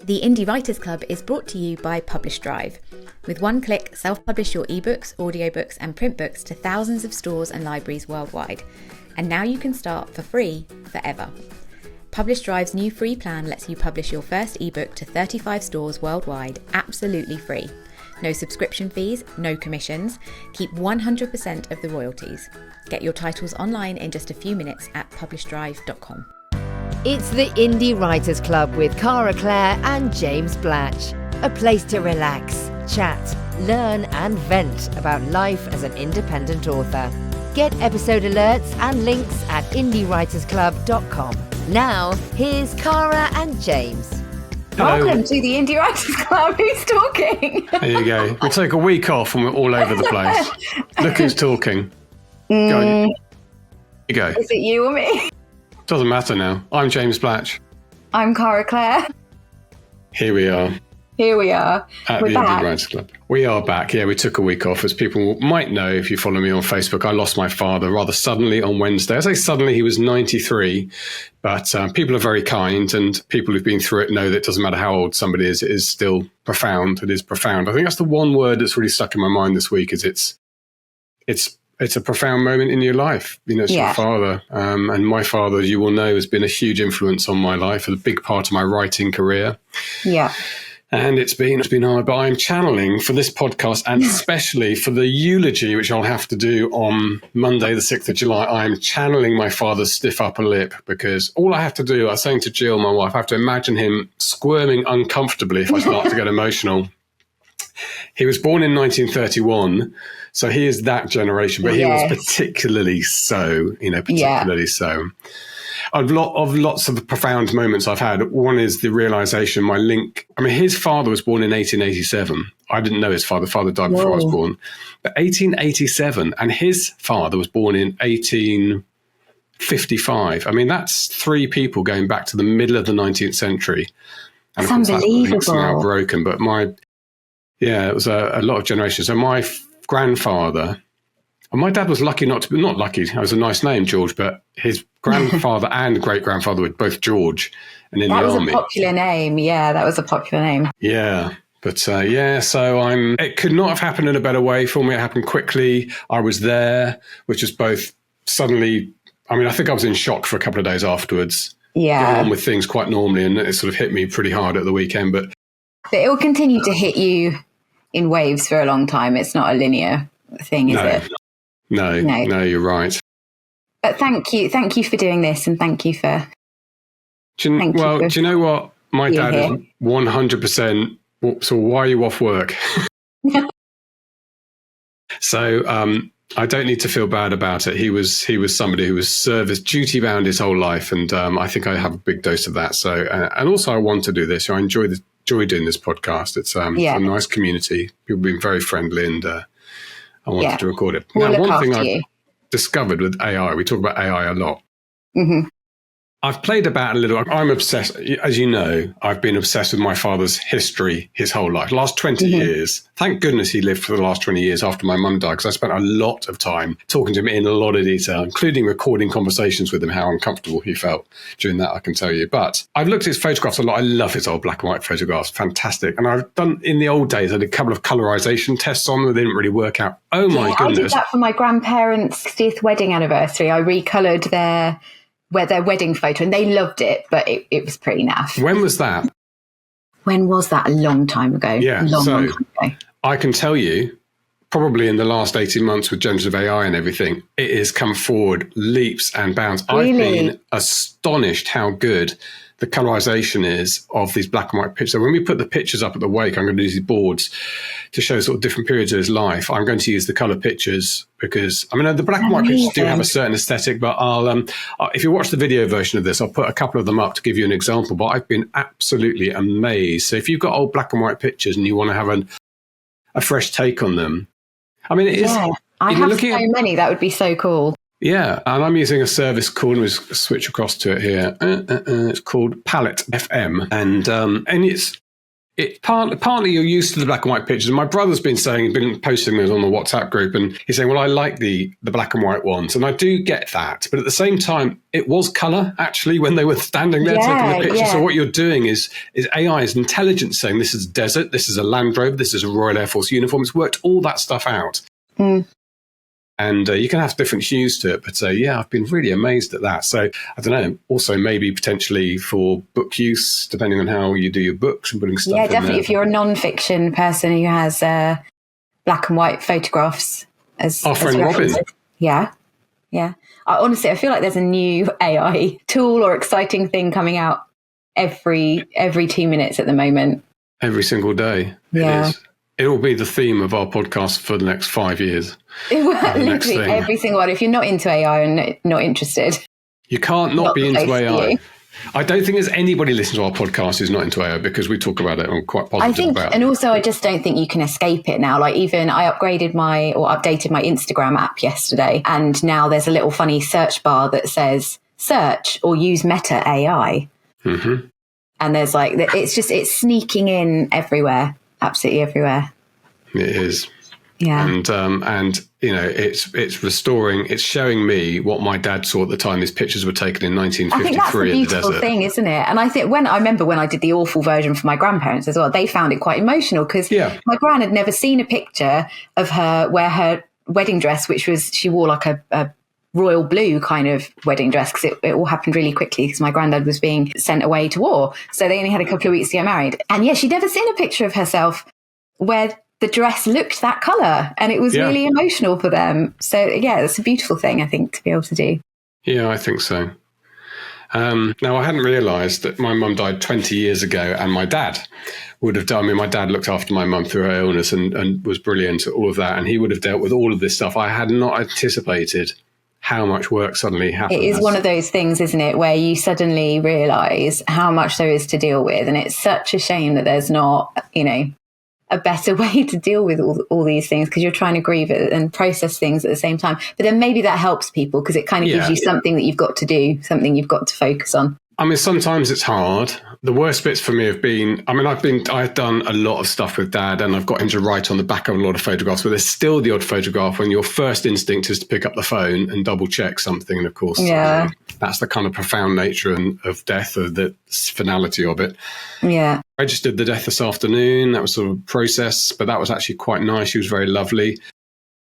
The Indie Writers Club is brought to you by Publish Drive. With one click, self-publish your ebooks, audiobooks and print books to thousands of stores and libraries worldwide. And now you can start for free forever. Publish Drive's new free plan lets you publish your first ebook to 35 stores worldwide absolutely free. No subscription fees, no commissions. Keep 100% of the royalties. Get your titles online in just a few minutes at publishdrive.com. It's the Indie Writers Club with Cara, Claire and James Blatch. A place to relax, chat, learn and vent about life as an independent author. Get episode alerts and links at indiewritersclub.com. Now, here's Cara and James. Hello. Welcome to the Indie Writers Club. Who's talking? There you go. We take a week off and we're all over the place. Look who's talking. Go. Here you go. Is it you or me? Doesn't matter now. I'm James Blatch. I'm Cara Claire. Here we are. At We're the Indie Writers Club. We are back. Yeah, we took a week off. As people might know, if you follow me on Facebook, I lost my father rather suddenly on Wednesday. I say suddenly, he was 93, but people are very kind, and people who've been through it know that it doesn't matter how old somebody is, it is still profound. It is profound. I think that's the one word that's really stuck in my mind this week. Is it's a profound moment in your life. You know, it's your father. And my father, as you will know, has been a huge influence on my life, a big part of my writing career. Yeah. And it's been hard, but I'm channeling for this podcast, and especially for the eulogy, which I'll have to do on Monday, the 6th of July. I'm channeling my father's stiff upper lip, because all I have to do, I was saying to Jill, my wife, I have to imagine him squirming uncomfortably if I start to get emotional. He was born in 1931, so he is that generation, but he was particularly so, so. Of lots of profound moments I've had. One is the realization, his father was born in 1887. I didn't know his father. Father died before I was born. But 1887, and his father was born in 1855. I mean, that's three people going back to the middle of the 19th century. And that's unbelievable. It's now broken, but it was a lot of generations. So my grandfather... And my dad was lucky not lucky. That was a nice name, George, but his grandfather and great-grandfather were both George and in the army. That was a popular name. Yeah, that was a popular name. Yeah. But so it could not have happened in a better way for me. It happened quickly. I was there, which is both suddenly, I think I was in shock for a couple of days afterwards. Yeah. Got on with things quite normally, and it sort of hit me pretty hard at the weekend. But it will continue to hit you in waves for a long time. It's not a linear thing, is it? No, you're right. But thank you for doing this, and thank you for. Do you know what? My dad is 100%. So why are you off work? So I don't need to feel bad about it. He was somebody who was service duty bound his whole life, and I think I have a big dose of that. So and also I want to do this. I enjoy doing this podcast. It's a nice community. People have been very friendly, and I wanted to record it. Now, one thing I've discovered with AI, we talk about AI a lot. Mm-hmm. I've played about a little. I'm obsessed. As you know, I've been obsessed with my father's history his whole life. Last 20 years. Thank goodness he lived for the last 20 years after my mum died, because I spent a lot of time talking to him in a lot of detail, including recording conversations with him, how uncomfortable he felt during that, I can tell you. But I've looked at his photographs a lot. I love his old black and white photographs. Fantastic. And I've done, in the old days, I did a couple of colorization tests on them. They didn't really work out. Oh, my goodness. I did that for my grandparents' 60th wedding anniversary. I recolored their wedding photo, and they loved it, but it was pretty naff. When was that? A long time ago. Yeah, long time ago. I can tell you, probably in the last 18 months with generative AI and everything, it has come forward leaps and bounds. Really? I've been astonished how good the colorization is of these black and white pictures. So when we put the pictures up at the wake, I'm going to use these boards to show sort of different periods of his life. I'm going to use the color pictures because, the black and white pictures do have a certain aesthetic, but I'll, if you watch the video version of this, I'll put a couple of them up to give you an example, but I've been absolutely amazed. So if you've got old black and white pictures and you want to have a fresh take on them, it is. Yeah, I have so many. That would be so cool. Yeah, and I'm using a service called, let me switch across to it here. It's called Palette FM, and Partly you're used to the black and white pictures. And my brother's been posting those on the WhatsApp group, and he's saying, well, I like the black and white ones. And I do get that. But at the same time, it was colour, actually, when they were standing there taking the picture. Yeah. So what you're doing is AI is intelligence saying this is a desert, this is a Land Rover, this is a Royal Air Force uniform. It's worked all that stuff out. Mm. And you can have different hues to it. But I've been really amazed at that. So I don't know, also maybe potentially for book use, depending on how you do your books and putting stuff in there. Yeah, definitely. If you're a non-fiction person who has black and white photographs as friend Robin. Yeah. Honestly, I feel like there's a new AI tool or exciting thing coming out every 2 minutes at the moment. Every single day. Yeah. It will be the theme of our podcast for the next 5 years. Literally every single one. If you're not into AI and not interested. You can't not be into AI. I don't think there's anybody listening to our podcast who's not into AI, because we talk about it and quite positive about it. And also I just don't think you can escape it now. Like, even I updated my Instagram app yesterday, and now there's a little funny search bar that says search or use Meta AI. Mm-hmm. And there's it's sneaking in everywhere. Absolutely everywhere. It is. Yeah. And it's showing me what my dad saw at the time these pictures were taken in 1953 I think that's the beautiful in the desert. thing, isn't it? And I think I remember when I did the awful version for my grandparents as well, they found it quite emotional, because my gran had never seen a picture of her where her wedding dress, which was, she wore like a royal blue kind of wedding dress, because it all happened really quickly because my granddad was being sent away to war. So they only had a couple of weeks to get married. And she'd never seen a picture of herself where the dress looked that colour, and it was really emotional for them. So it's a beautiful thing, I think, to be able to do. Yeah, I think so. Now, I hadn't realised that my mum died 20 years ago, and my dad would have done. I mean, my dad looked after my mum through her illness and was brilliant at all of that, and he would have dealt with all of this stuff. I had not anticipated how much work suddenly happens. It is one of those things, isn't it, where you suddenly realise how much there is to deal with. And it's such a shame that there's not, a better way to deal with all these things, because you're trying to grieve it and process things at the same time. But then maybe that helps people, because it kind of gives you something that you've got to do, something you've got to focus on. I mean, sometimes it's hard. The worst bits for me have been, I've done a lot of stuff with Dad, and I've got him to write on the back of a lot of photographs, but there's still the odd photograph when your first instinct is to pick up the phone and double check something. And of course, that's the kind of profound nature of death, or the finality of it. Yeah. I registered the death this afternoon. That was sort of a process, but that was actually quite nice. She was very lovely.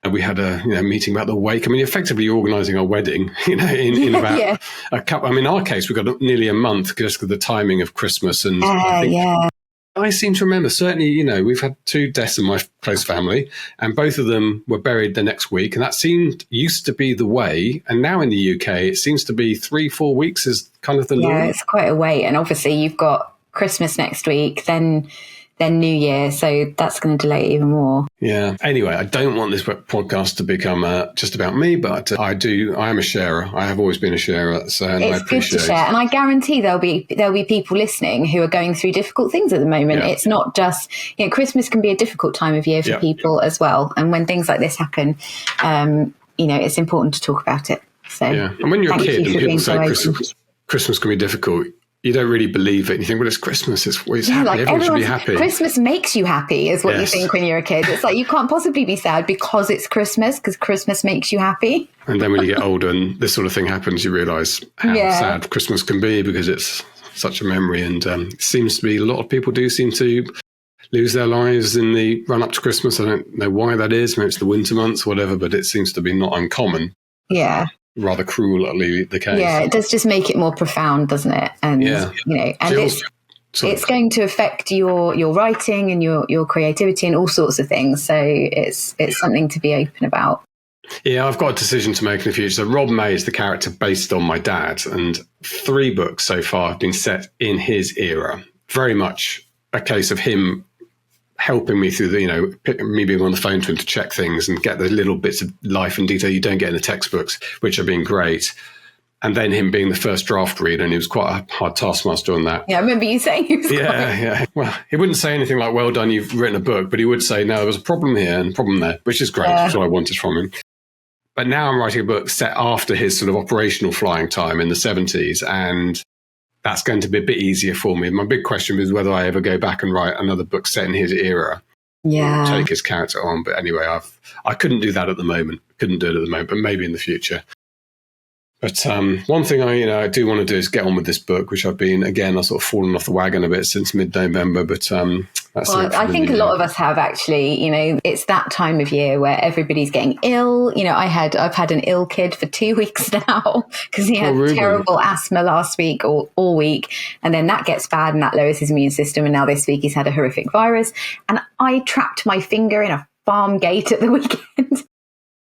We had a meeting about the wake. I mean, effectively organising our wedding, in about a couple. I mean, in our case, we got nearly a month just with the timing of Christmas. And I seem to remember, certainly, we've had 2 deaths in my close family, and both of them were buried the next week. And that used to be the way. And now in the UK, it seems to be 3-4 weeks is kind of the norm. Yeah, it's quite a wait. And obviously you've got Christmas next week, then New Year, so that's going to delay it even more. Yeah. Anyway, I don't want this podcast to become just about me, but I am a sharer. I have always been a sharer, so it's good to share. And I guarantee there'll be people listening who are going through difficult things at the moment. Yeah. It's not just Christmas can be a difficult time of year for people as well. And when things like this happen, it's important to talk about it. So and when you're a kid and people say Christmas can be difficult, you don't really believe it. And you think, well, it's Christmas. It's happy. Everyone should be happy. Christmas makes you happy is what you think when you're a kid. It's like you can't possibly be sad because it's Christmas, because Christmas makes you happy. And then when you get older and this sort of thing happens, you realise how sad Christmas can be, because it's such a memory. And it seems to be a lot of people do seem to lose their lives in the run up to Christmas. I don't know why that is. Maybe it's the winter months or whatever, but it seems to be not uncommon. Yeah. Rather cruelly the case. Yeah, it does just make it more profound, doesn't it? And it's going to affect your writing and your creativity and all sorts of things. So it's something to be open about. Yeah, I've got a decision to make in the future. So Rob May is the character based on my dad, and 3 books so far have been set in his era. Very much a case of him helping me through me being on the phone to him to check things and get the little bits of life and detail you don't get in the textbooks, which have been great. And then him being the first draft reader, and he was quite a hard taskmaster on that. Yeah, I remember you saying he was Well, he wouldn't say anything like, well done, you've written a book, but he would say, no, there was a problem here and a problem there, which is great. That's what I wanted from him. But now I'm writing a book set after his sort of operational flying time in the 70s, and that's going to be a bit easier for me. My big question was whether I ever go back and write another book set in his era. Yeah. Take his character on. But anyway, I couldn't do that at the moment. Couldn't do it at the moment, but maybe in the future. But one thing I do want to do is get on with this book, which I've sort of fallen off the wagon a bit since mid-November. But that's. Well, I think a lot of us have actually. It's that time of year where everybody's getting ill. I've had an ill kid for 2 weeks now because he had terrible asthma last week or all week, and then that gets bad and that lowers his immune system. And now this week he's had a horrific virus, and I trapped my finger in a farm gate at the weekend.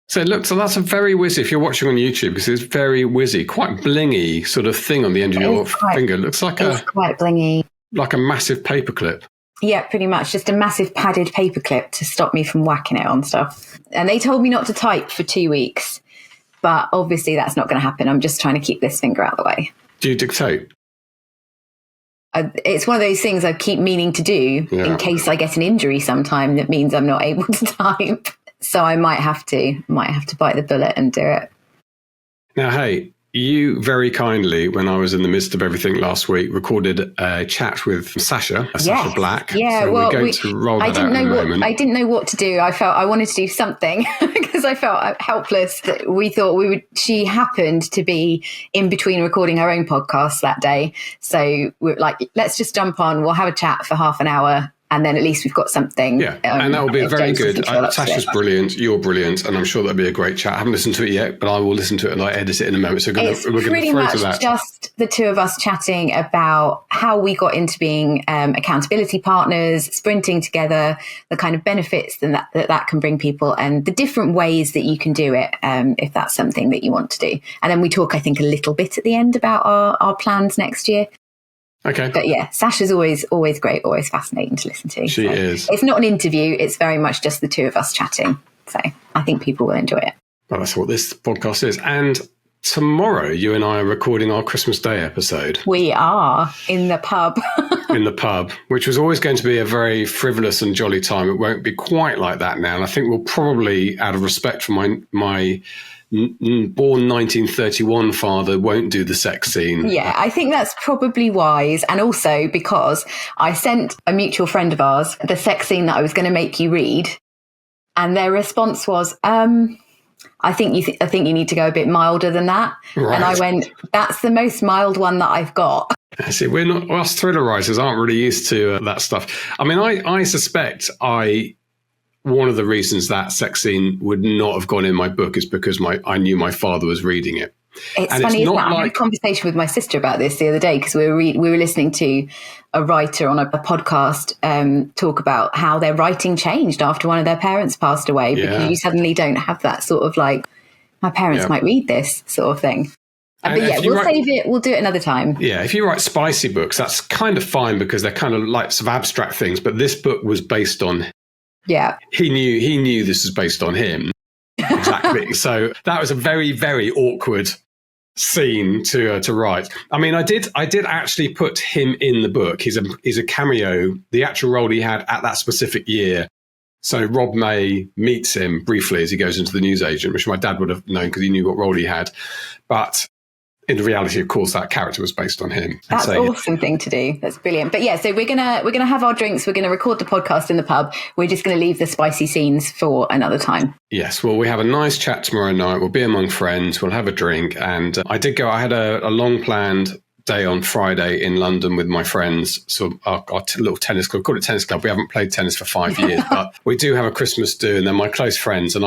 So that's a very whizzy, if you're watching on YouTube, because it's very whizzy, quite blingy sort of thing on the end of your finger. It looks like it's quite blingy. Like a massive paperclip. Yeah, pretty much. Just a massive padded paperclip to stop me from whacking it on stuff. And they told me not to type for 2 weeks. But obviously that's not going to happen. I'm just trying to keep this finger out of the way. Do you dictate? It's one of those things I keep meaning to do in case I get an injury sometime that means I'm not able to type. So I might have to bite the bullet and do it. Now, hey, you very kindly, when I was in the midst of everything last week, recorded a chat with Sasha Black. Yeah, so we're going to roll that out in a moment. I didn't know what to do. I felt I wanted to do something because I felt helpless. We thought she happened to be in between recording her own podcast that day. So we're like, let's just jump on. We'll have a chat for half an hour. And then at least we've got something. Yeah, and that will be very good. Sasha's brilliant. You're brilliant. And I'm sure that'll be a great chat. I haven't listened to it yet, but I will listen to it and edit it in a moment. So we're going to throw to that. It's pretty much just the two of us chatting about how we got into being accountability partners, sprinting together, the kind of benefits that can bring people and the different ways that you can do it if that's something that you want to do. And then we talk, I think, a little bit at the end about our plans next year. Okay. But yeah, Sasha's always great, always fascinating to listen to. She is. It's not an interview. It's very much just the two of us chatting. So I think people will enjoy it. Well, that's what this podcast is. And tomorrow, you and I are recording our Christmas Day episode. We are in the pub. In the pub, which was always going to be a very frivolous and jolly time. It won't be quite like that now. And I think we'll probably, out of respect for my born 1931 father, won't do the sex scene. Yeah, I think that's probably wise. And also because I sent a mutual friend of ours the sex scene that I was going to make you read. And their response was, I think you need to go a bit milder than that. Right. And I went, that's the most mild one that I've got. See, us thriller writers aren't really used to that stuff. I mean, I suspect one of the reasons that sex scene would not have gone in my book is because I knew my father was reading it. It's funny, isn't it? I had a conversation with my sister about this the other day because we were listening to a writer on a podcast talk about how their writing changed after one of their parents passed away because you suddenly don't have that sort of like, my parents might read this sort of thing. But yeah, we'll save it. We'll do it another time. Yeah, if you write spicy books, that's kind of fine because they're kind of like some abstract things. But this book was based on. Yeah, he knew this was based on him. Exactly. So that was a very, very awkward scene to write. I mean, I did actually put him in the book. He's a cameo. The actual role he had at that specific year. So Rob May meets him briefly as he goes into the newsagent, which my dad would have known because he knew what role he had. But in reality, of course, that character was based on him. That's an awesome thing to do. That's brilliant. But yeah, so we're gonna have our drinks. We're gonna record the podcast in the pub. We're just gonna leave the spicy scenes for another time. Yes. Well, we have a nice chat tomorrow night. We'll be among friends. We'll have a drink. And I had a long planned day on Friday in London with my friends. So our little tennis club. We call it tennis club. We haven't played tennis for 5 years, but we do have a Christmas do. And they're my close friends. And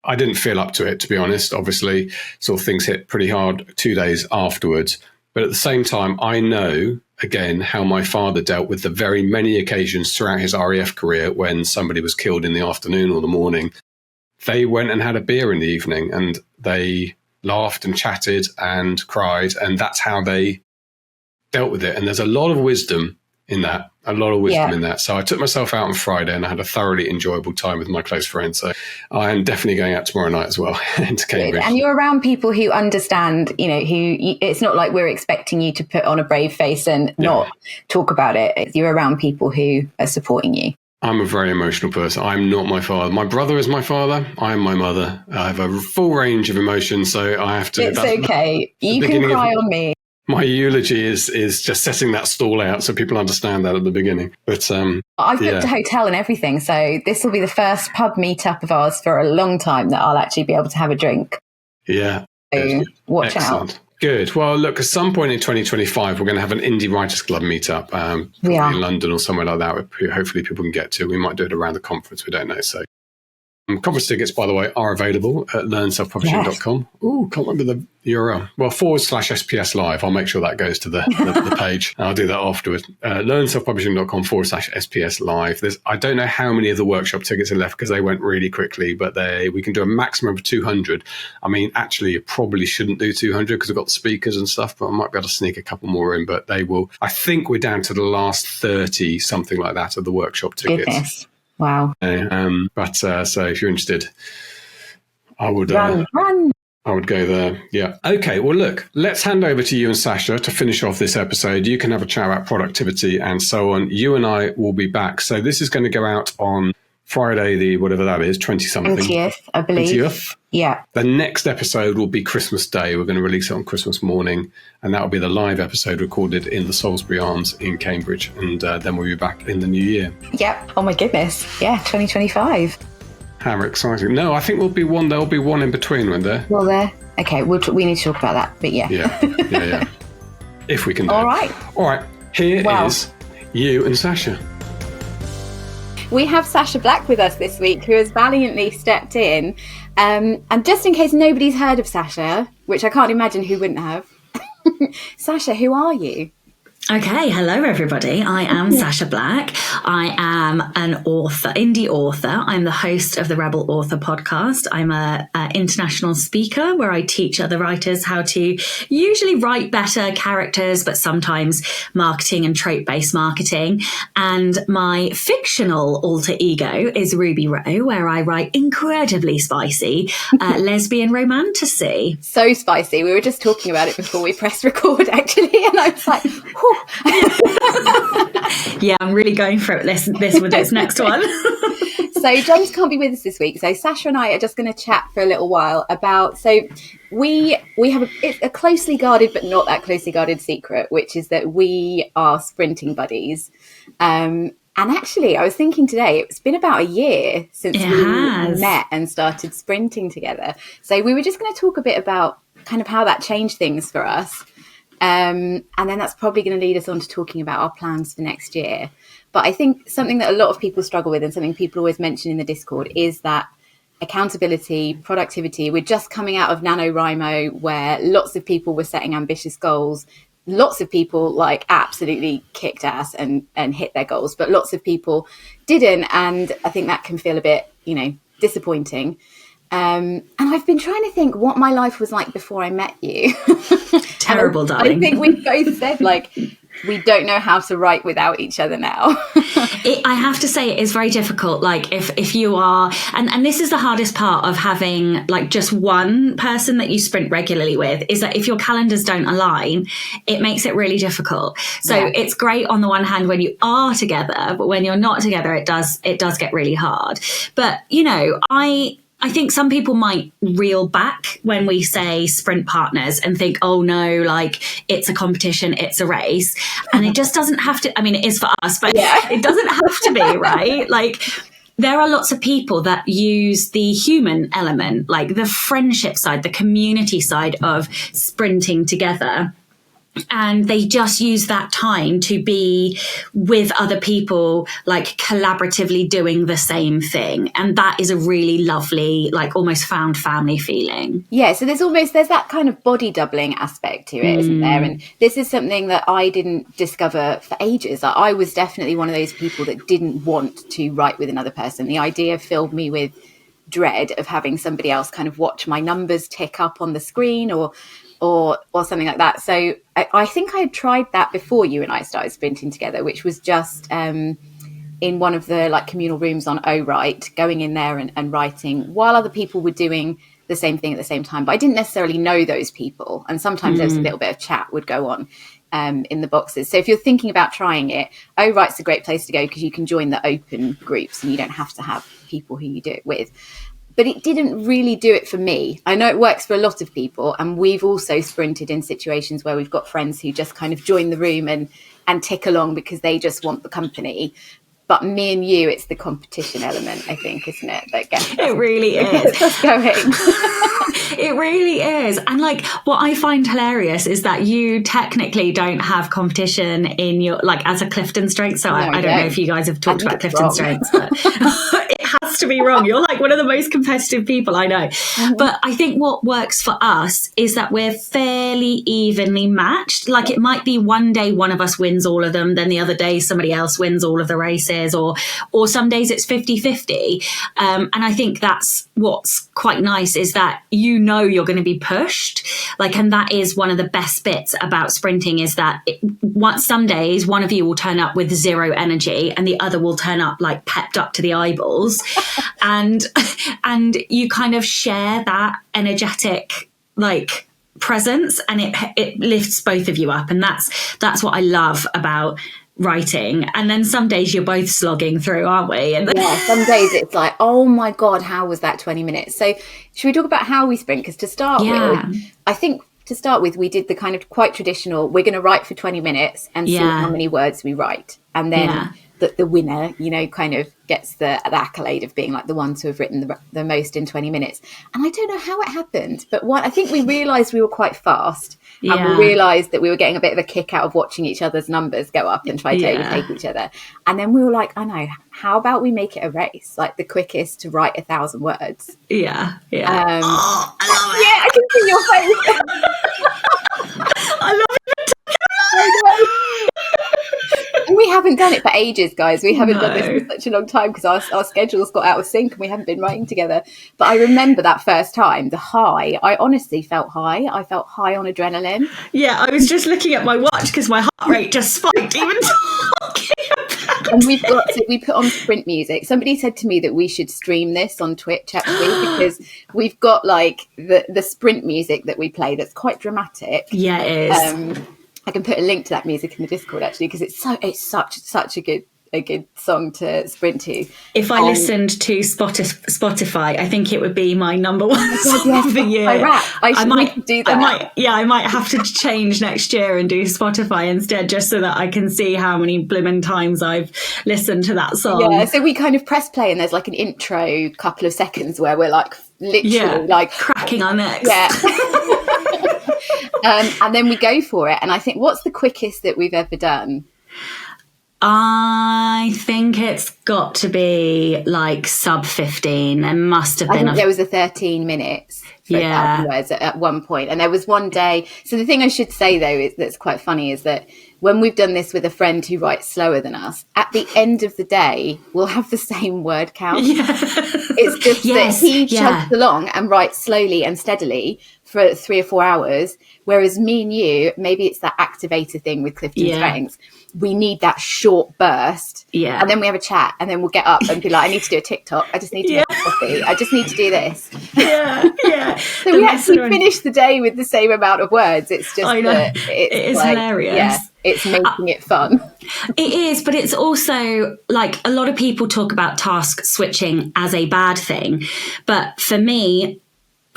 I didn't feel up to it, to be honest. Obviously, sort of things hit pretty hard 2 days afterwards. But at the same time, I know, again, how my father dealt with the very many occasions throughout his RAF career when somebody was killed in the afternoon or the morning. They went and had a beer in the evening and they laughed and chatted and cried. And that's how they dealt with it. And there's a lot of wisdom in that. So I took myself out on Friday and I had a thoroughly enjoyable time with my close friends. So I am definitely going out tomorrow night as well into Cambridge. And you're around people who understand, it's not like we're expecting you to put on a brave face and not talk about it. You're around people who are supporting you. I'm a very emotional person. I'm not my father. My brother is my father. I am my mother. I have a full range of emotions, so I have to. It's okay. You can cry on me. my eulogy is just setting that stall out so people understand that at the beginning. But I've booked a hotel and everything, so this will be the first pub meetup of ours for a long time that I'll actually be able to have a drink. Yeah. So watch out. Good. Well, look, at some point in 2025, we're going to have an Indie Writers Club meetup, probably in London or somewhere like that, where hopefully people can get to. We might do it around the conference. We don't know. So conference tickets, by the way, are available at learnselfpublishing.com. Ooh, can't remember the URL. Well, /SPS Live. I'll make sure that goes to the page. I'll do that afterwards. learnselfpublishing.com /SPS Live. I don't know how many of the workshop tickets are left because they went really quickly, but we can do a maximum of 200. I mean, actually, you probably shouldn't do 200 because we've got the speakers and stuff, but I might be able to sneak a couple more in. But they will. I think we're down to the last 30, something like that, of the workshop tickets. Goodness. Wow. So if you're interested, I would run. I would go there. Yeah. Okay. Well, look, let's hand over to you and Sasha to finish off this episode. You can have a chat about productivity and so on. You and I will be back. So this is going to go out on Friday, the whatever that is, 20-something. 20th, I believe. 20th? Yeah. The next episode will be Christmas Day. We're going to release it on Christmas morning, and that will be the live episode recorded in the Salisbury Arms in Cambridge, and then we'll be back in the new year. Yep. Oh my goodness. Yeah, 2025. How exciting. No, I think there'll be one in between, won't there? Well, there. Okay, we need to talk about that, but yeah. Yeah. If we can do All it. All right. Here is you and Sasha. We have Sasha Black with us this week, who has valiantly stepped in. And just in case nobody's heard of Sasha, which I can't imagine who wouldn't have. Sasha, who are you? Okay, hello everybody. I am Sacha Black. I am an author, indie author. I'm the host of the Rebel Author podcast. I'm an international speaker where I teach other writers how to usually write better characters, but sometimes marketing and trope-based marketing. And my fictional alter ego is Ruby Rowe, where I write incredibly spicy lesbian romantasy. So spicy. We were just talking about it before we pressed record, actually, and I was like, whew. Yeah, I'm really going for it this with this next one. So James can't be with us this week, so Sasha and I are just going to chat for a little while about, so we have a closely guarded but not that closely guarded secret, which is that we are sprinting buddies. And actually, I was thinking today, it's been about a year since we met and started sprinting together. So we were just going to talk a bit about kind of how that changed things for us. And then that's probably going to lead us on to talking about our plans for next year. But I think something that a lot of people struggle with and something people always mention in the Discord is that accountability, productivity. We're just coming out of NaNoWriMo where lots of people were setting ambitious goals. Lots of people like absolutely kicked ass and hit their goals, but lots of people didn't. And I think that can feel a bit, disappointing. And I've been trying to think what my life was like before I met you. Terrible, darling. I think we both said, we don't know how to write without each other now. I have to say it is very difficult. Like if you are, and this is the hardest part of having just one person that you sprint regularly with, is that if your calendars don't align, it makes it really difficult. So It's great on the one hand when you are together, but when you're not together, it does get really hard. But, I think some people might reel back when we say sprint partners and think, oh no, it's a competition, it's a race. And it just doesn't have to, it is for us, but it doesn't have to be, right? There are lots of people that use the human element, the friendship side, the community side of sprinting together. And they just use that time to be with other people, collaboratively doing the same thing. And that is a really lovely, almost found family feeling. Yeah. So there's that kind of body doubling aspect to it, isn't there? And this is something that I didn't discover for ages. I was definitely one of those people that didn't want to write with another person. The idea filled me with dread of having somebody else kind of watch my numbers tick up on the screen or something like that. So I think I had tried that before you and I started sprinting together, which was just in one of the communal rooms on Write, going in there and writing while other people were doing the same thing at the same time. But I didn't necessarily know those people. And sometimes there was a little bit of chat would go on in the boxes. So if you're thinking about trying it, Write's a great place to go because you can join the open groups and you don't have to have people who you do it with. but it didn't really do it for me. I know it works for a lot of people, and we've also sprinted in situations where we've got friends who just kind of join the room and tick along because they just want the company. But me and you, it's the competition element, I think, isn't it? That gets it really is. Gets us going. It really is. And like, what I find hilarious is that you technically don't have competition in your, like, as a Clifton strength. So I don't know if you guys have talked about Clifton strengths, but it has to be wrong. You're like one of the most competitive people I know. Mm-hmm. But I think what works for us is that we're fairly evenly matched. Like, it might be one day one of us wins all of them, then the other day somebody else wins all of the races, or some days it's 50-50. And I think that's what's quite nice, is that you're going to be pushed. Like, and that is one of the best bits about sprinting, is that some days one of you will turn up with zero energy and the other will turn up like pepped up to the eyeballs. and you kind of share that energetic like presence, and it lifts both of you up. And that's what I love about writing. And then some days you're both slogging through, aren't we? And some days it's like, oh my God, how was that 20 minutes? So should we talk about how we sprint? Because to start with, I think we did the kind of quite traditional, we're going to write for 20 minutes and see how many words we write. And then the winner, kind of gets the accolade of being like the one to have written the most in 20 minutes. And I don't know how it happened, but I think we realised we were quite fast. Yeah. And we realised that we were getting a bit of a kick out of watching each other's numbers go up and try to overtake each other. And then we were like, I know, how about we make it a race? Like the quickest to write 1,000 words. Yeah. Yeah. I love it. Yeah, I can see your face. I love it. And we haven't done it for ages, guys. We haven't done this for such a long time because our schedules got out of sync and we haven't been writing together. But I remember that first time, the high. I honestly felt high. I felt high on adrenaline. Yeah, I was just looking at my watch because my heart rate just spiked even talking about And we put on sprint music. Somebody said to me that we should stream this on Twitch actually because we've got like the sprint music that we play that's quite dramatic. Yeah, it is. I can put a link to that music in the Discord actually because it's such a good song to sprint to. If I listened to Spotify, I think it would be my number one song of the year. I might do that. I might have to change next year and do Spotify instead, just so that I can see how many blimmin' times I've listened to that song. Yeah, so we kind of press play and there's like an intro couple of seconds where we're like literally like cracking our necks. Yeah. And then we go for it. And I think, what's the quickest that we've ever done? I think it's got to be like sub 15. There must have been. There was a 13 minutes for 1,000 words at one point. And there was one day. So the thing I should say, though, that's quite funny is that when we've done this with a friend who writes slower than us, at the end of the day, we'll have the same word count. Yeah. It's just that he chugs along and writes slowly and steadily for 3 or 4 hours. Whereas me and you, maybe it's that activator thing with Clifton Strengths. We need that short burst. Yeah. And then we have a chat and then we'll get up and be like, I need to do a TikTok. I just need to make coffee. I just need to do this. Yeah. So we actually finish the day with the same amount of words. It's just it is like, hilarious. Yeah, it's making it fun. It is, but it's also like a lot of people talk about task switching as a bad thing. But for me,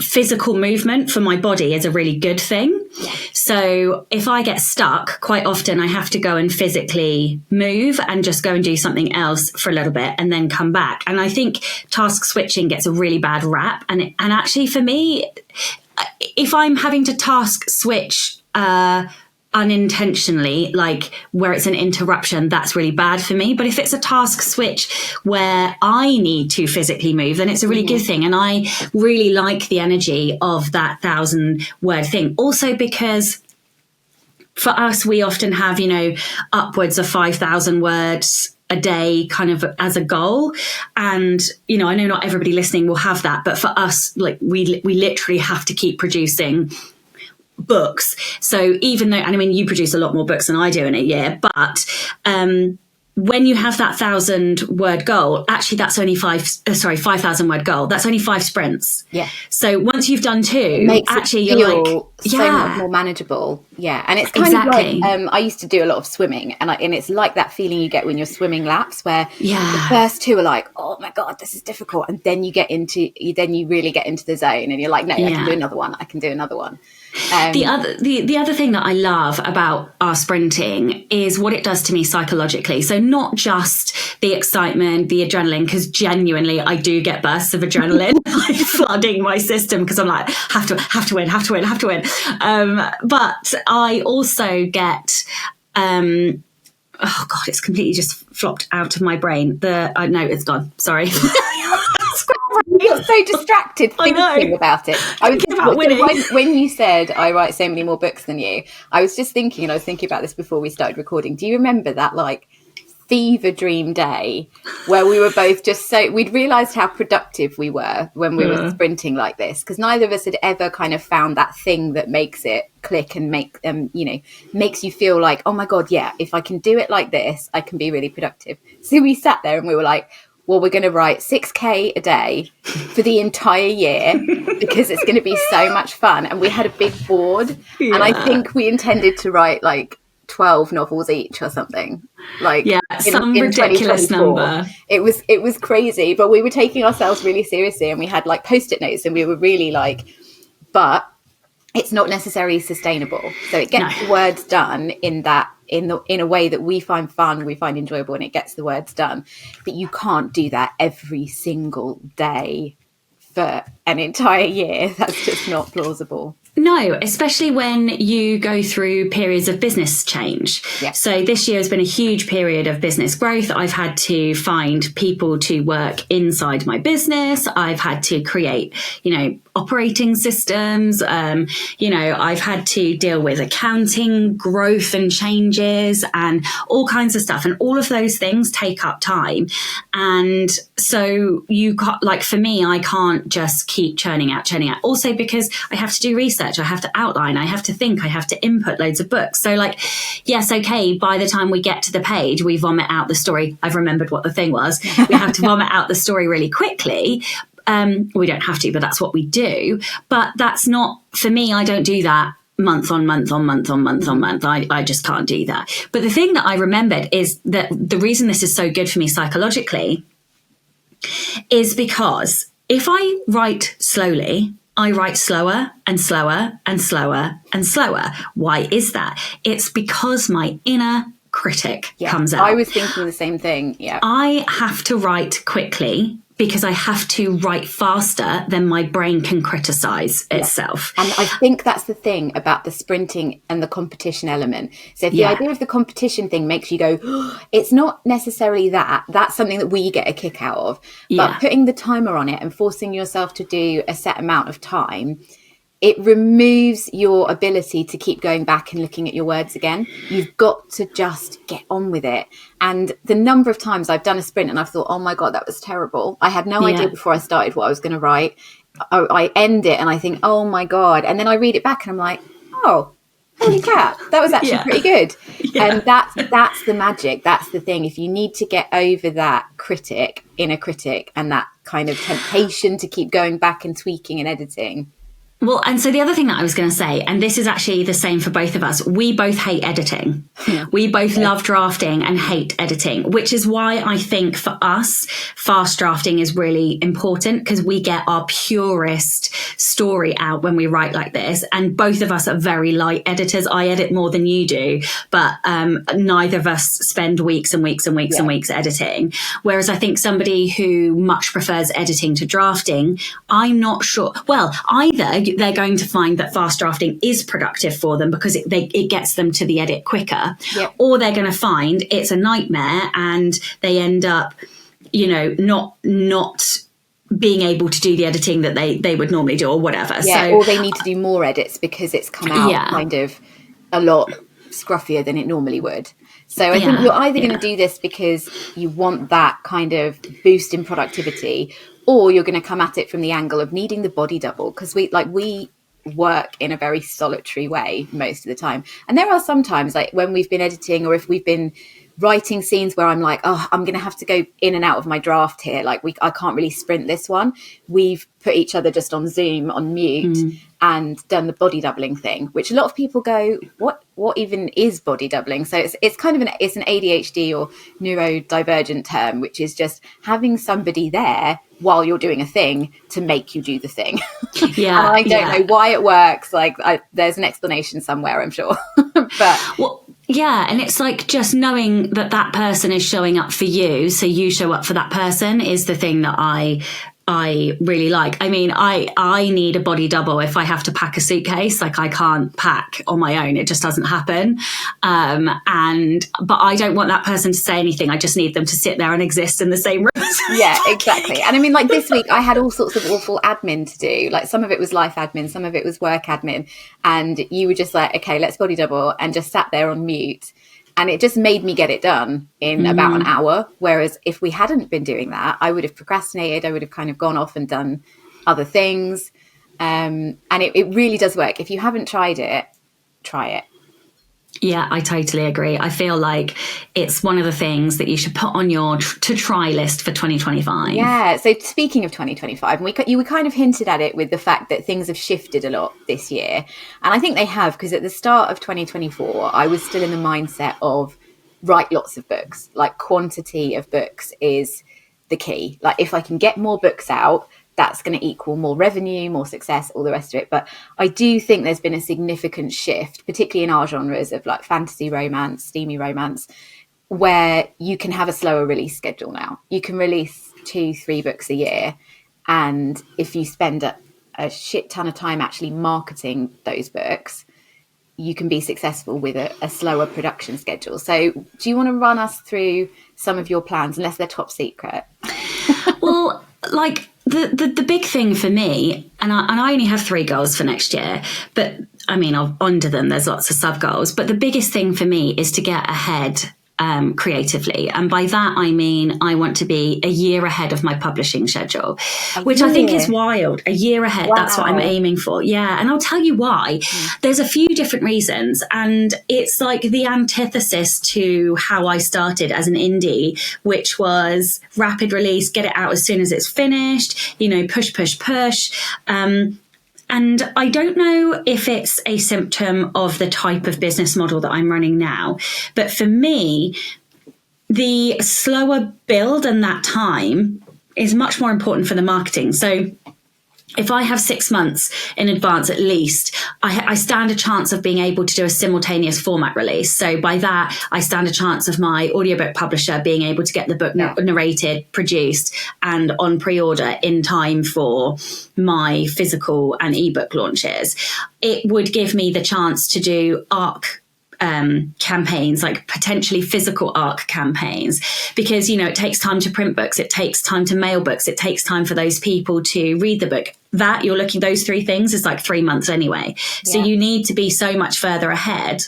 physical movement for my body is a really good thing. Yeah. So if I get stuck, quite often I have to go and physically move and just go and do something else for a little bit and then come back. And I think task switching gets a really bad rap. And actually for me, if I'm having to task switch unintentionally, like where it's an interruption, that's really bad for me. But if it's a task switch where I need to physically move, then it's a really good thing. And I really like the energy of that 1,000-word thing. Also because for us, we often have, upwards of 5,000 words a day kind of as a goal. And, I know not everybody listening will have that, but for us, like we literally have to keep producing books. So even though, and I mean, you produce a lot more books than I do in a year, but when you have that 1,000-word goal, actually that's only 5,000 word goal. That's only 5 sprints. Yeah. So once you've done 2, it makes actually it feel you're like, so much more manageable. Yeah, and it's kind of like I used to do a lot of swimming, and it's like that feeling you get when you're swimming laps, where the first two are like, oh my god, this is difficult, and then you really get into the zone, and you're like, no, I can do another one. I can do another one. The other thing that I love about our sprinting is what it does to me psychologically. So not just the excitement, the adrenaline, because genuinely I do get bursts of adrenaline like flooding my system because I'm like, have to win. But I also get, oh God, it's completely just flopped out of my brain. No, it's gone. Sorry. You're so distracted thinking about it. I was just about winning. When you said I write so many more books than you, I was just thinking, and I was thinking about this before we started recording. Do you remember that like fever dream day where we were both just we'd realised how productive we were when we were sprinting like this, because neither of us had ever kind of found that thing that makes it click and makes you feel like, oh my God, yeah, if I can do it like this, I can be really productive. So we sat there and we were like, well, we're going to write 6K a day for the entire year because it's going to be so much fun. And we had a big board, and I think we intended to write like 12 novels each or something. Like some ridiculous number. It was crazy, but we were taking ourselves really seriously, and we had like post-it notes, and we were really like, but it's not necessarily sustainable. So it gets the words done in a way that we find fun, we find enjoyable, and it gets the words done. But you can't do that every single day for an entire year. That's just not plausible. No, especially when you go through periods of business change. Yeah. So this year has been a huge period of business growth. I've had to find people to work inside my business. I've had to create, operating systems. I've had to deal with accounting, growth and changes and all kinds of stuff. And all of those things take up time. And so for me, I can't just keep churning out. Also because I have to do research. I have to outline, I have to think, I have to input loads of books. So yes, okay, by the time we get to the page, we vomit out the story. I've remembered what the thing was. We have to vomit out the story really quickly. We don't have to, but that's what we do. But that's not, for me, I don't do that month on month. I just can't do that. But the thing that I remembered is that the reason this is so good for me psychologically is because if I write slowly, I write slower and slower and slower and slower. Why is that? It's because my inner critic comes out. I was thinking the same thing. Yeah. I have to write quickly because I have to write faster than my brain can criticize itself. And I think that's the thing about the sprinting and the competition element. So if the idea of the competition thing makes you go, it's not necessarily that. That's something that we get a kick out of. But putting the timer on it and forcing yourself to do a set amount of time, it removes your ability to keep going back and looking at your words again. You've got to just get on with it. And the number of times I've done a sprint and I've thought, oh my God, that was terrible. I had no idea before I started what I was going to write. I end it and I think, oh my God. And then I read it back and I'm like, oh, holy crap, that was actually pretty good. And that's the magic. That's the thing. If you need to get over that inner critic, and that kind of temptation to keep going back and tweaking and editing. Well, and so the other thing that I was going to say, and this is actually the same for both of us, we both hate editing. Yeah. We both love drafting and hate editing, which is why I think for us, fast drafting is really important, because we get our purest story out when we write like this. And both of us are very light editors. I edit more than you do, but neither of us spend weeks and weeks and weeks and weeks editing. Whereas I think somebody who much prefers editing to drafting, I'm not sure. Well, either they're going to find that fast drafting is productive for them because it gets them to the edit quicker, or they're going to find it's a nightmare and they end up, not being able to do the editing that they would normally do or whatever. Or they need to do more edits because it's come out kind of a lot scruffier than it normally would. So I think you're either going to do this because you want that kind of boost in productivity, or you're going to come at it from the angle of needing the body double, because we work in a very solitary way most of the time. And there are some times, like when we've been editing or if we've been writing scenes where I'm like, oh, I'm going to have to go in and out of my draft here. Like I can't really sprint this one. We've put each other just on Zoom on mute and done the body doubling thing, which a lot of people go, what even is body doubling? So it's kind of it's an ADHD or neurodivergent term, which is just having somebody there while you're doing a thing to make you do the thing. Yeah. And I don't know why it works. Like there's an explanation somewhere, I'm sure. But yeah, and it's like just knowing that that person is showing up for you, so you show up for that person, is the thing that I really like. I mean, I need a body double if I have to pack a suitcase. Like I can't pack on my own. It just doesn't happen. But I don't want that person to say anything. I just need them to sit there and exist in the same room. Yeah, exactly. And I mean, like this week I had all sorts of awful admin to do. Like some of it was life admin, some of it was work admin. And you were just like, okay, let's body double, and just sat there on mute. And it just made me get it done in about an hour. Whereas if we hadn't been doing that, I would have procrastinated. I would have kind of gone off and done other things. And it really does work. If you haven't tried it, try it. Yeah, I totally agree. I feel like it's one of the things that you should put on your to try list for 2025. Yeah. So speaking of 2025, and you kind of hinted at it with the fact that things have shifted a lot this year. And I think they have, because at the start of 2024, I was still in the mindset of write lots of books. Like quantity of books is the key. Like if I can get more books out, that's going to equal more revenue, more success, all the rest of it. But I do think there's been a significant shift, particularly in our genres of like fantasy romance, steamy romance, where you can have a slower release schedule now. You can release 2-3 books a year. And if you spend a shit ton of time actually marketing those books, you can be successful with a slower production schedule. So do you want to run us through some of your plans, unless they're top secret? Well, like the big thing for me, and I only have 3 goals for next year, but I mean, under them, there's lots of sub goals. But the biggest thing for me is to get ahead creatively. And by that, I mean, I want to be a year ahead of my publishing schedule, which I think is wild. A year ahead. Wow. That's what I'm aiming for. Yeah. And I'll tell you why. There's a few different reasons. And it's like the antithesis to how I started as an indie, which was rapid release, get it out as soon as it's finished, push. And I don't know if it's a symptom of the type of business model that I'm running now, but for me, the slower build and that time is much more important for the marketing. So if I have 6 months in advance, at least, I stand a chance of being able to do a simultaneous format release. So by that, I stand a chance of my audiobook publisher being able to get the book narrated, produced, and on pre-order in time for my physical and ebook launches. It would give me the chance to do ARC campaigns, like potentially physical ARC campaigns, because it takes time to print books, it takes time to mail books, it takes time for those people to read the book. That you're looking, those 3 things is like 3 months anyway. So you need to be so much further ahead.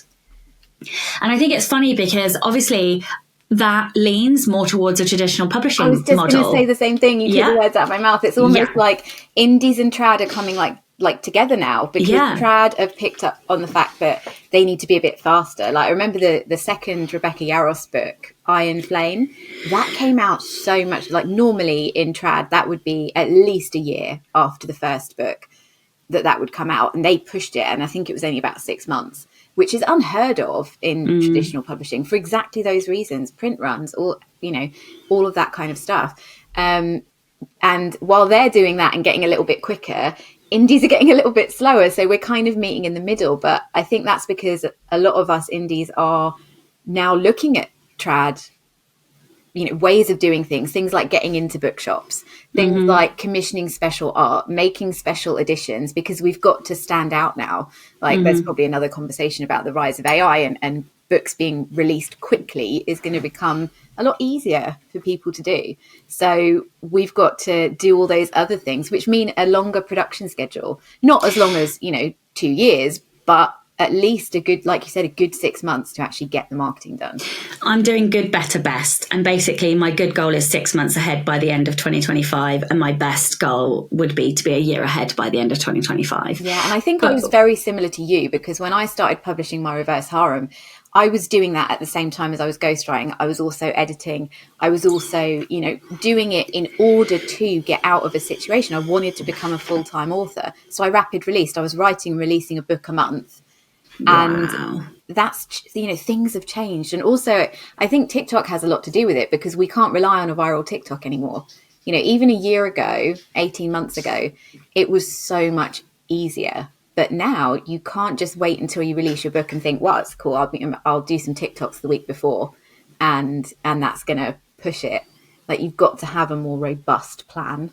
And I think it's funny because obviously that leans more towards a traditional publishing model. I was just going to say the same thing. You took the words out of my mouth. It's almost like indies and trad are coming like together now, because trad have picked up on the fact that they need to be a bit faster. Like I remember the second Rebecca Yarros book, Iron Flame, that came out so much. Like normally in trad, that would be at least a year after the first book that would come out, and they pushed it, and I think it was only about 6 months, which is unheard of in traditional publishing for exactly those reasons. Print runs, all of that kind of stuff. And while they're doing that and getting a little bit quicker, indies are getting a little bit slower. So we're kind of meeting in the middle. But I think that's because a lot of us indies are now looking at trad, ways of doing things like getting into bookshops, things like commissioning special art, making special editions, because we've got to stand out now. Like there's probably another conversation about the rise of AI, and books being released quickly is going to become a lot easier for people to do. So we've got to do all those other things, which mean a longer production schedule, not as long as, 2 years, but at least a good, like you said, a good 6 months to actually get the marketing done. I'm doing good, better, best. And basically my good goal is 6 months ahead by the end of 2025. And my best goal would be to be a year ahead by the end of 2025. Yeah. And I think I was very similar to you, because when I started publishing my reverse harem, I was doing that at the same time as I was ghostwriting. I was also editing. I was also, doing it in order to get out of a situation. I wanted to become a full-time author. So I rapid released. I was writing and releasing a book a month. And that's, things have changed. And also, I think TikTok has a lot to do with it, because we can't rely on a viral TikTok anymore. Even a year ago, 18 months ago, it was so much easier. But now you can't just wait until you release your book and think, well, it's cool, I'll do some TikToks the week before and that's going to push it. Like, you've got to have a more robust plan.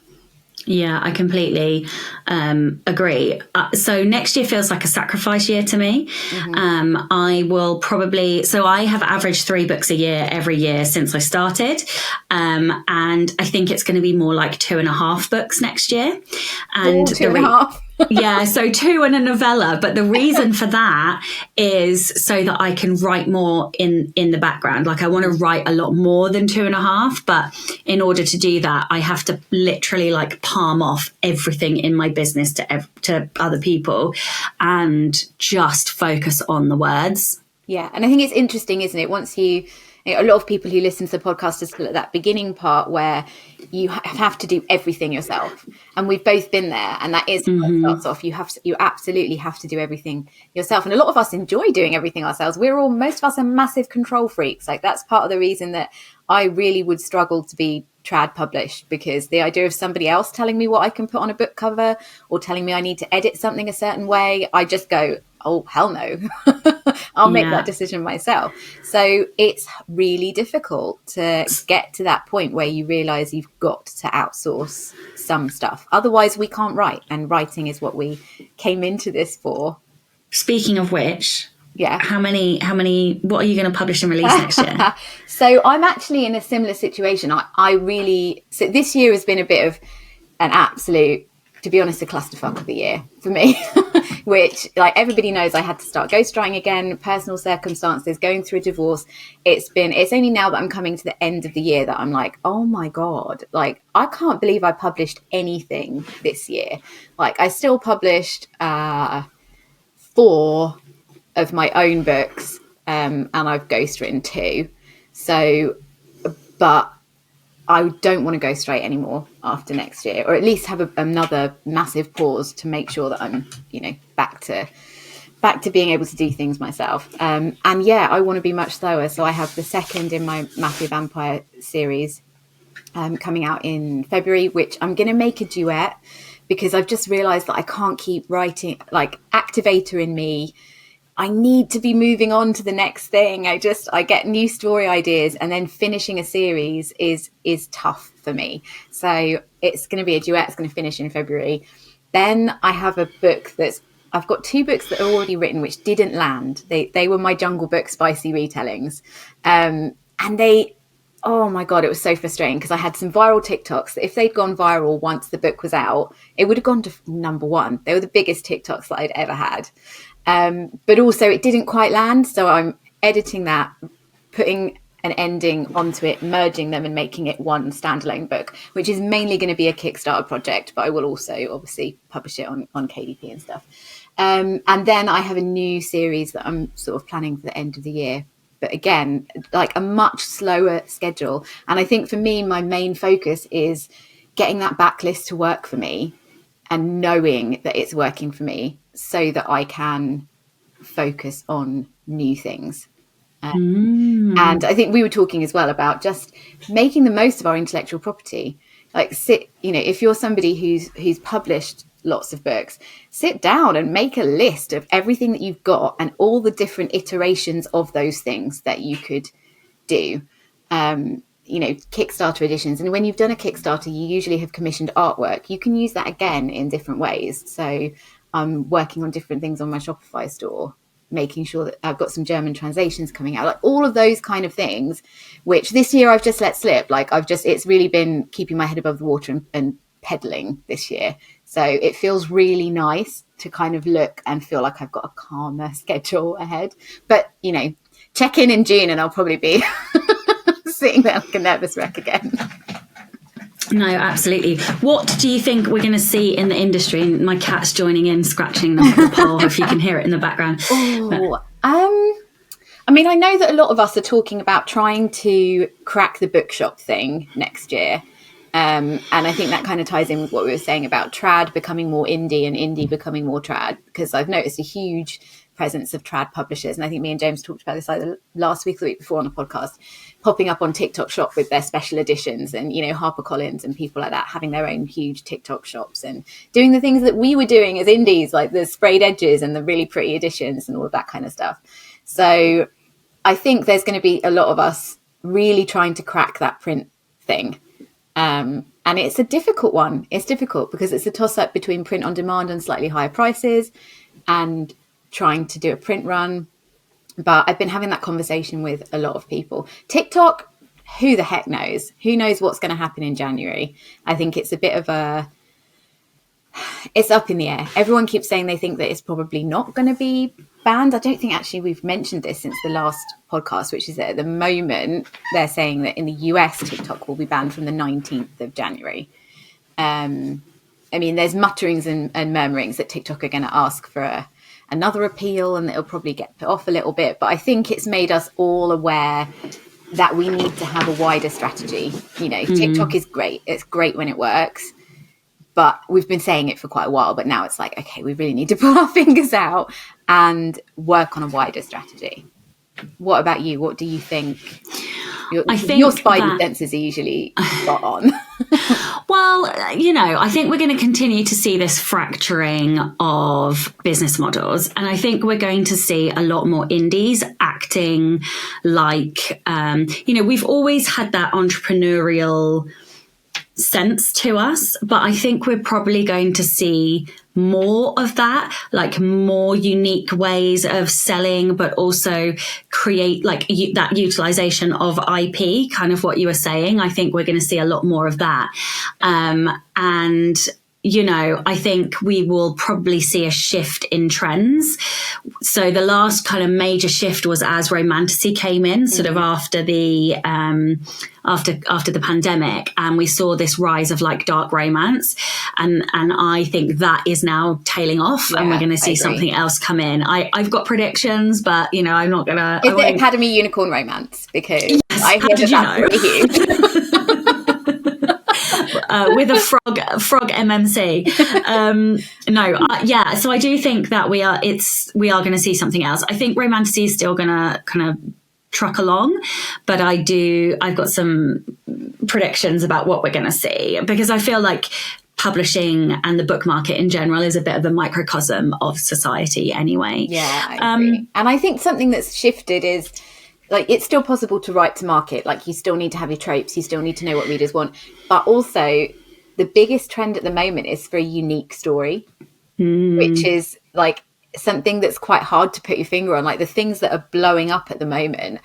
Yeah, I completely agree. So next year feels like a sacrifice year to me. I will probably, so I have averaged 3 books a year every year since I started. And I think it's going to be more like 2.5 books next year. And 2.5. Yeah, so 2 and a novella. But the reason for that is so that I can write more in the background. Like, I want to write a lot more than 2.5. But in order to do that, I have to literally like palm off everything in my business to other people and just focus on the words. Yeah. And I think it's interesting, isn't it? Once a lot of people who listen to the podcast is at that beginning part where you have to do everything yourself. And we've both been there. And that is how it starts off. You absolutely have to do everything yourself. And a lot of us enjoy doing everything ourselves. Most of us are massive control freaks. Like, that's part of the reason that I really would struggle to be trad published, because the idea of somebody else telling me what I can put on a book cover or telling me I need to edit something a certain way, I just go, oh, hell no. I'll make that decision myself. So it's really difficult to get to that point where you realize you've got to outsource some stuff. Otherwise, we can't write. And writing is what we came into this for. Speaking of which, yeah, how many, what are you going to publish and release next year? So I'm actually in a similar situation. So this year has been a bit of an absolute, to be honest, a clusterfuck of the year for me, which, like, everybody knows, I had to start ghostwriting again, personal circumstances, going through a divorce. It's only now that I'm coming to the end of the year that I'm like, oh my God, like, I can't believe I published anything this year. Like, I still published 4 of my own books, and I've ghostwritten 2. So, but I don't want to ghostwrite anymore after next year, or at least have another massive pause to make sure that I'm, back to being able to do things myself. And yeah, I want to be much slower. So I have the second in my Matthew Vampire series coming out in February, which I'm going to make a duet, because I've just realized that I can't keep writing. Like, activator in me, I need to be moving on to the next thing. I get new story ideas, and then finishing a series is tough for me. So it's going to be a duet. It's going to finish in February. Then I have a book I've got 2 books that are already written, which didn't land. They were my Jungle Book spicy retellings. And oh my God, it was so frustrating, because I had some viral TikToks that if they'd gone viral once the book was out, it would have gone to number 1. They were the biggest TikToks that I'd ever had. But also it didn't quite land. So I'm editing that, putting an ending onto it, merging them and making it one standalone book, which is mainly going to be a Kickstarter project, but I will also obviously publish it on KDP and stuff. And then I have a new series that I'm sort of planning for the end of the year. But again, like, a much slower schedule. And I think for me, my main focus is getting that backlist to work for me and knowing that it's working for me, so that I can focus on new things. And I think we were talking as well about just making the most of our intellectual property. Like, if you're somebody who's published lots of books, sit down and make a list of everything that you've got and all the different iterations of those things that you could do. Kickstarter editions. And when you've done a Kickstarter, you usually have commissioned artwork. You can use that again in different ways. So I'm working on different things on my Shopify store, making sure that I've got some German translations coming out, like all of those kind of things, which this year I've just let slip. Like, it's really been keeping my head above the water and pedaling this year. So it feels really nice to kind of look and feel like I've got a calmer schedule ahead. But, check in June and I'll probably be sitting there like a nervous wreck again. No, absolutely. What do you think we're going to see in the industry? My cat's joining in, scratching the pole, if you can hear it in the background. I mean, I know that a lot of us are talking about trying to crack the bookshop thing next year. And I think that kind of ties in with what we were saying about trad becoming more indie and indie becoming more trad, because I've noticed a huge presence of trad publishers. And I think me and James talked about this either last week or the week before on a podcast, popping up on TikTok shop with their special editions, and, you know, HarperCollins and people like that having their own huge TikTok shops and doing the things that we were doing as indies, like the sprayed edges and the really pretty editions and all of that kind of stuff. So I think there's going to be a lot of us really trying to crack that print thing. And it's a difficult one. It's difficult because it's a toss-up between print on demand and slightly higher prices and trying to do a print run. But I've been having that conversation with a lot of people. TikTok, who the heck knows? Who knows what's going to happen in January? I think it's a bit of it's up in the air. Everyone keeps saying they think that it's probably not going to be banned. I don't think actually we've mentioned this since the last podcast, which is that at the moment they're saying that in the US TikTok will be banned from the 19th of January. I mean, there's mutterings and murmurings that TikTok are going to ask for another appeal, and it'll probably get put off a little bit. But I think it's made us all aware that we need to have a wider strategy. You know, TikTok is great. It's great when it works. But we've been saying it for quite a while, but now it's like, okay, we really need to pull our fingers out and work on a wider strategy. What about you? What do you think? I think your spidey senses are usually spot on. Well, you know, I think we're going to continue to see this fracturing of business models. And I think we're going to see a lot more indies acting like, you know, we've always had that entrepreneurial sense to us, but I think we're probably going to see more of that, like more unique ways of selling, but also create like that utilization of IP, kind of what you were saying. I think we're going to see a lot more of that. And you know, I think we will probably see a shift in trends. So the last kind of major shift was as romantasy came in, sort of after the after the pandemic, and we saw this rise of like dark romance, and I think that is now tailing off, and we're going to see something else come in. I've got predictions, but you know, I'm not gonna. Is it Academy Unicorn Romance? Because yes, I hear that's pretty huge. With a frog MMC. So I do think that we are going to see something else. I think romantasy is still going to kind of truck along, but I've got some predictions about what we're going to see, because I feel like publishing and the book market in general is a bit of a microcosm of society anyway. Yeah, I agree. And I think something that's shifted is, like, it's still possible to write to market. Like, you still need to have your tropes. You still need to know what readers want. But also, the biggest trend at the moment is for a unique story, which is, like, something that's quite hard to put your finger on. Like, the things that are blowing up at the moment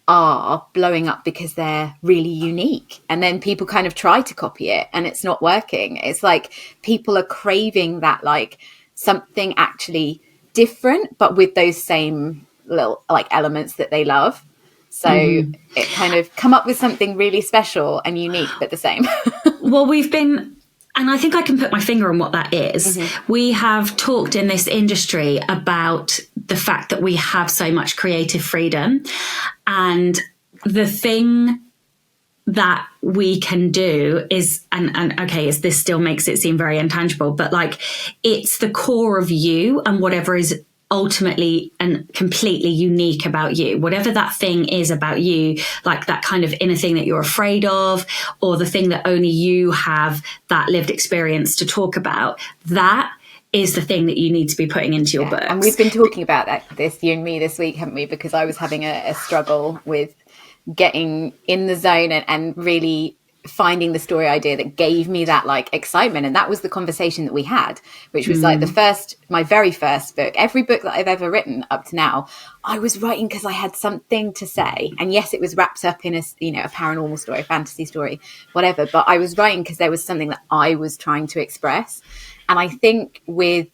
are blowing up because they're really unique. And then people kind of try to copy it, and it's not working. It's like people are craving that, like, something actually different, but with those same little, like, elements that they love. So it kind of come up with something really special and unique, but the same. Well, we've been, and I think I can put my finger on what that is. We have talked in this industry about the fact that we have so much creative freedom, and the thing that we can do is, and okay, is this still makes it seem very intangible, but like, it's the core of you and whatever is ultimately and completely unique about you, whatever that thing is about you, like that kind of inner thing that you're afraid of, or the thing that only you have that lived experience to talk about, that is the thing that you need to be putting into your books. And we've been talking about this, you and me, this week, haven't we? Because I was having a struggle with getting in the zone and really finding the story idea that gave me that, like, excitement. And that was the conversation that we had, which was like my very first book. Every book that I've ever written up to now, I was writing because I had something to say. And yes, it was wrapped up in a paranormal story, a fantasy story, whatever. But I was writing because there was something that I was trying to express. And I think with,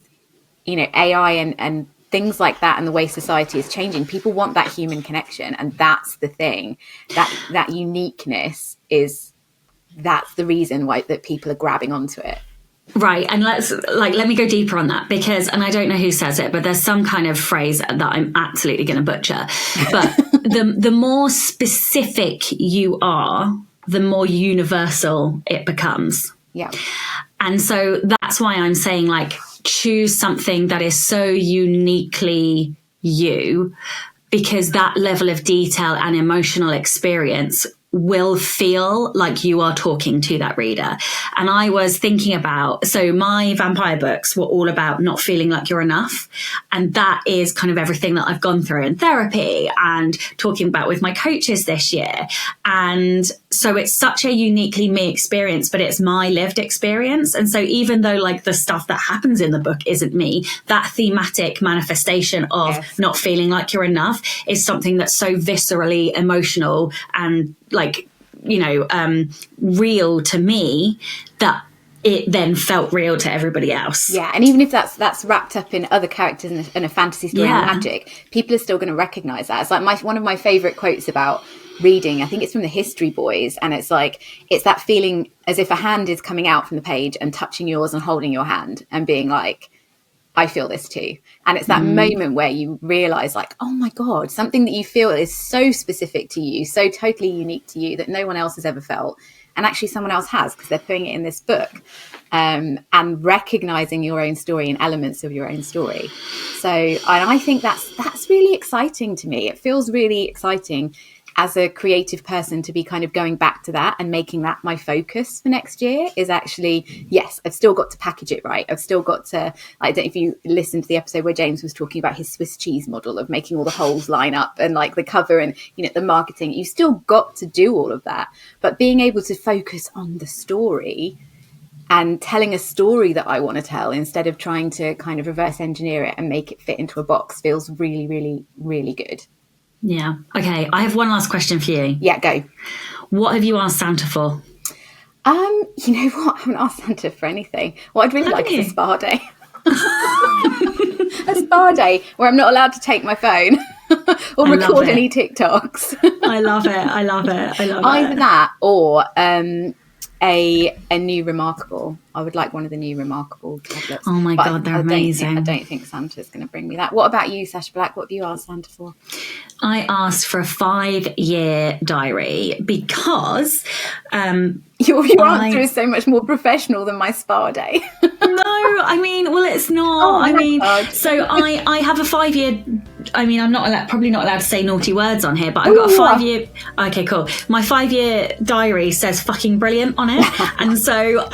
AI and things like that, and the way society is changing, people want that human connection. And that's the thing, that uniqueness that's the reason why that people are grabbing onto it. Right, and let me go deeper on that, because, and I don't know who says it, but there's some kind of phrase that I'm absolutely going to butcher. But the more specific you are, the more universal it becomes. Yeah. And so that's why I'm saying, like, choose something that is so uniquely you, because that level of detail and emotional experience will feel like you are talking to that reader. And I was thinking about, so my vampire books were all about not feeling like you're enough. And that is kind of everything that I've gone through in therapy and talking about with my coaches this year. And so it's such a uniquely me experience, but it's my lived experience. And so even though like the stuff that happens in the book isn't me, that thematic manifestation of not feeling like you're enough is something that's so viscerally emotional and like, real to me that it then felt real to everybody else. Yeah, and even if that's wrapped up in other characters and a fantasy story and magic, people are still going to recognise that. It's like one of my favourite quotes about reading, I think it's from the History Boys, and it's like, it's that feeling as if a hand is coming out from the page and touching yours and holding your hand and being like, I feel this too. And it's that moment where you realise like, oh my God, something that you feel is so specific to you, so totally unique to you that no one else has ever felt. And actually someone else has, because they're putting it in this book, and recognising your own story and elements of your own story. So I think that's really exciting to me. It feels really exciting as a creative person to be kind of going back to that and making that my focus for next year is actually, yes, I've still got to package it right. I've still got to, I don't know if you listened to the episode where James was talking about his Swiss cheese model of making all the holes line up and like the cover and, the marketing, you still got to do all of that. But being able to focus on the story and telling a story that I want to tell instead of trying to kind of reverse engineer it and make it fit into a box feels really, really, really good. Yeah. Okay. I have one last question for you. Yeah, go. What have you asked Santa for? You know what? I haven't asked Santa for anything. What I'd really like is a spa day. A spa day where I'm not allowed to take my phone or record any TikToks. I love it. Either that or a new Remarkable. I would like one of the new Remarkable tablets. Oh my God, they're amazing. I don't think Santa's going to bring me that. What about you, Sasha Black? What have you asked Santa for? I asked for a 5-year diary because your answer is so much more professional than my spa day. No, I mean, well, it's not. God. So I have a 5-year. I mean, I'm probably not allowed to say naughty words on here, but I've got a 5-year. Okay, cool. My 5-year diary says "fucking brilliant" on it, and so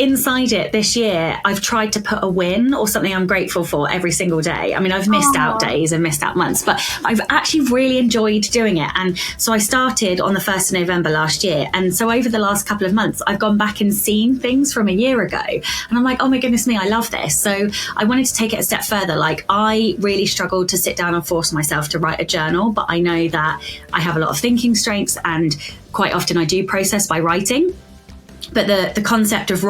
inside it this year, I've tried to put a win or something I'm grateful for every single day. I mean, I've missed out days and missed out months, but I've actually really enjoyed doing it. And so I started on the 1st of November last year, and so over the last couple of months, I've gone back and seen things from a year ago, and I'm like, oh my goodness me, I love this. So I wanted to take it a step further. Like, I really struggled to sit down and force myself to write a journal, but I know that I have a lot of thinking strengths, and quite often I do process by writing. But the concept of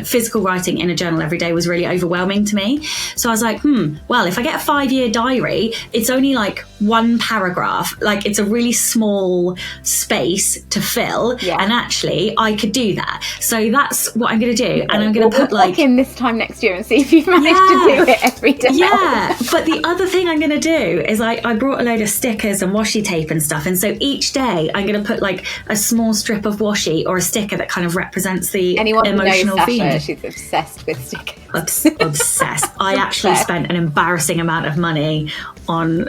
physical writing in a journal every day was really overwhelming to me. So I was like, well, if I get a 5-year diary, it's only like one paragraph. Like, it's a really small space to fill. Yeah. And actually, I could do that. So that's what I'm going to do. And I'm going to put like in this time next year and see if you've managed to do it every day. Yeah. But the other thing I'm going to do is I brought a load of stickers and washi tape and stuff. And so each day I'm going to put like a small strip of washi or a sticker that kind of represents the emotional theme. She's obsessed with stickers. Obsessed. I actually spent an embarrassing amount of money on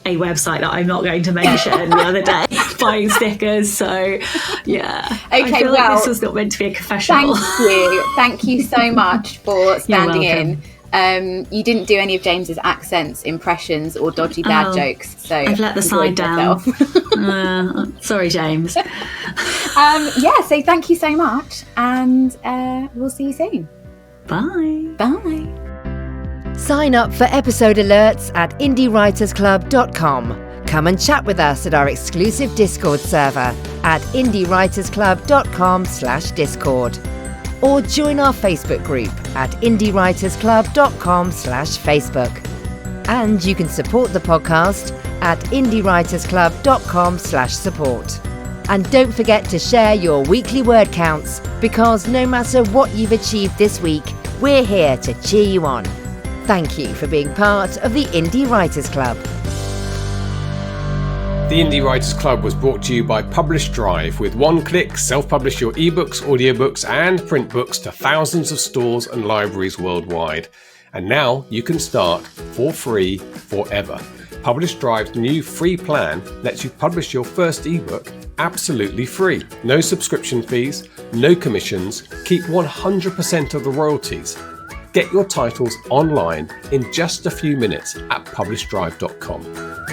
a website that I'm not going to mention the other day buying stickers. So yeah. Okay, I feel like this was not meant to be a confessional. Thank you so much for standing in. You didn't do any of James's accents, impressions, or dodgy dad jokes, so I've let the side down. Sorry, James. So thank you so much, and we'll see you soon. Bye. Sign up for episode alerts at indiewritersclub.com. Come and chat with us at our exclusive Discord server at indiewritersclub.com/Discord. Or join our Facebook group at indiewritersclub.com/Facebook. And you can support the podcast at indiewritersclub.com/support. And don't forget to share your weekly word counts, because no matter what you've achieved this week, we're here to cheer you on. Thank you for being part of the Indie Writers Club. The Indie Writers Club was brought to you by Publish Drive. With one click, self-publish your ebooks, audiobooks and print books to thousands of stores and libraries worldwide. And now you can start for free forever. Publish Drive's new free plan lets you publish your first ebook absolutely free. No subscription fees, no commissions, keep 100% of the royalties. Get your titles online in just a few minutes at publishdrive.com.